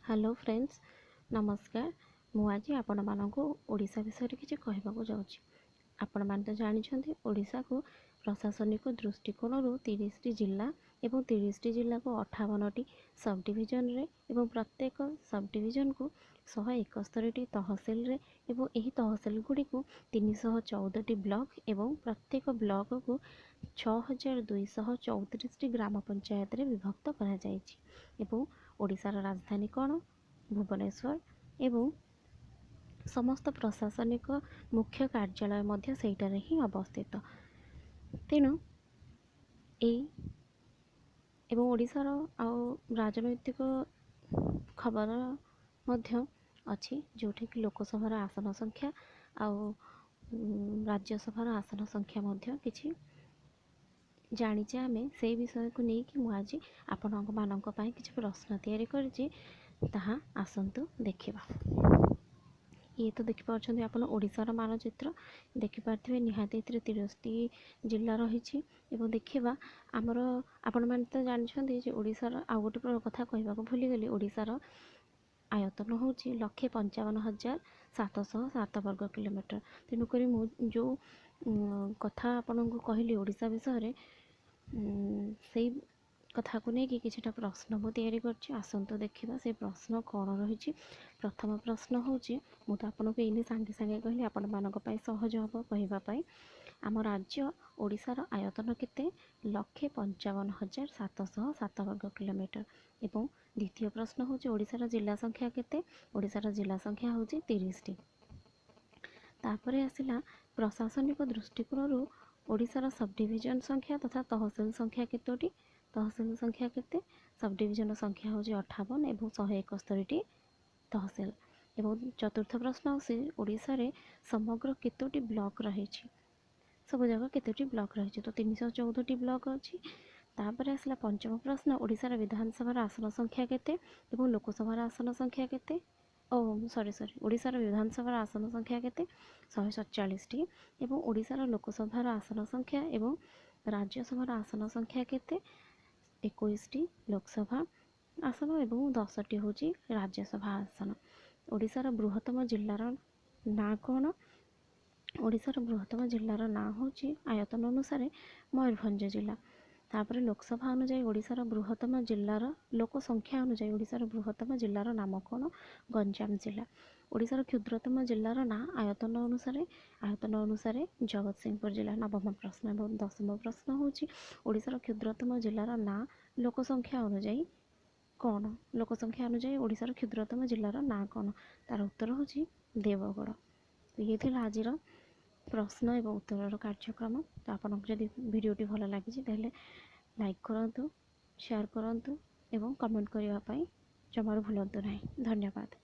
Hello friends नमस्कार मु आज आपण मानक ओडिशा विषय किसी कहवाक जाऊँगी। आपण मैंने तो जानते ओडिशा को प्रशासनिक दृष्टिकोण 30 जिला एवं 30 जिला को 58टी सब डिविजन रे एवं प्रत्येक सब डिविजन को 171टी तहसिल रे एवं यही तहसिल गुड़ी को 314टी ब्लॉक एवं प्रत्येक ब्लॉक को 6234टी ग्राम पंचायत रे विभक्त करा जायछि एवं ओडिशार राजधानी कौन भुवनेश्वर एवं समस्त प्रशासनिक मुख्य कार्यालय मध्य सेठारे ही अवस्थित। तेणु एवं ओडिशार राजनैतिक खबर मध्य अच्छी जोठी कि लोकसभार आसन संख्या आउ राज्यसभार आसन संख्या मध्य किछि जानिचे आमे से विषय को लेकिन मुझे आपण मानक पई किछि प्रश्न तैयारी करछि ताहा आसंतु देखिबा। ये तो देखि पाछन आपण ओडिशार मानचित्र देखि पारथिबे निहाती 30टी जिल्ला रहिछि एवं देखिबा हमर आपण माने तो जानछन्ती जे ओडिशार आ गोटे कथा कहबाक भूली गेली। ओडिशार आयतन होछि 1,55,707 वर्ग किलोमीटर। तेणुक जो कथा आपण को कहली ओडिशा विषय से कथा को लेकिन किछटा प्रश्न मु तैयारी करछि आसंतो देखिबा से प्रश्न कौन रही। प्रथम प्रश्न होछि मु तो आपन को एने सांगे सांगे कहली आपण मानक पई सहज हबो कहबा पई। आम राज्य ओडिशार आयतन केते 1,55,707 वर्ग किलोमीटर एवं द्वितीय प्रश्न होछि ओडिशार जिला संख्या केते। ओडिशार जिला संख्या होछि 30टी। तापरे आसिला प्रशासनिक दृष्टिकोण ओडिशार सब डिविजन संख्या तथा तहसिल संख्या केतोटी। तहसिल संख्या केते सब डिविजन संख्या होछि 58 एवं 171टी तहसिल। एवं चतुर्थ प्रश्न होछि ओडिशा रे समग्र केतोटी ब्लॉक रहिछि। सब जगह केतोटी ब्लॉक रहिछि तो 314टी ब्लॉक अछि। तापर आसला पंचम प्रश्न ओडिशार विधानसभा आसन संख्या केते एवं लोकसभा आसन संख्या केते। सॉरी ओडिशार विधानसभा आसन संख्या केते 147टी एवं ओडिशार लोकसभा आसन संख्या एवं राज्यसभा आसन संख्या केते 21टी लोकसभा आसन एवं 10टी होची राज्यसभा आसन। ओडिशार बृहत्तम जिल्लार ना कौन। ओडिशार बृहत्तम जिल्लार ना होची आयतन अनुसार मयूरभंज जिला। तापर लोकसभा अनुଯାयी ओडिशार बृहत्तम जिल्लार लोक संख्या अनुଯାयी ओडिशार बृहत्तम जिल्लार नाम कौन गंजाम जिला। ओडिशार क्षुद्रतम जिल्लार ना आयतन अनुसार जगतसिंहपुर जिला। नवम प्रश्न एवं दशम प्रश्न होची ओडिशार क्षुद्रतम जिल्लार ना लोक संख्या अनुଯାयी कौन। लोक संख्या अनुଯାयी ओडिशार क्षुद्रतम जिल्लार ना कौन तार उत्तर होची देवगढ़। ये थिला आजिर प्रश्न एवं उत्तर कार्यक्रम। तो आपन जदि वीडियोटी भल लगी ताहले लाइक करंतु शेयर करंतु एवं कमेंट करने जमार भूलंतु नहीं। धन्यवाद।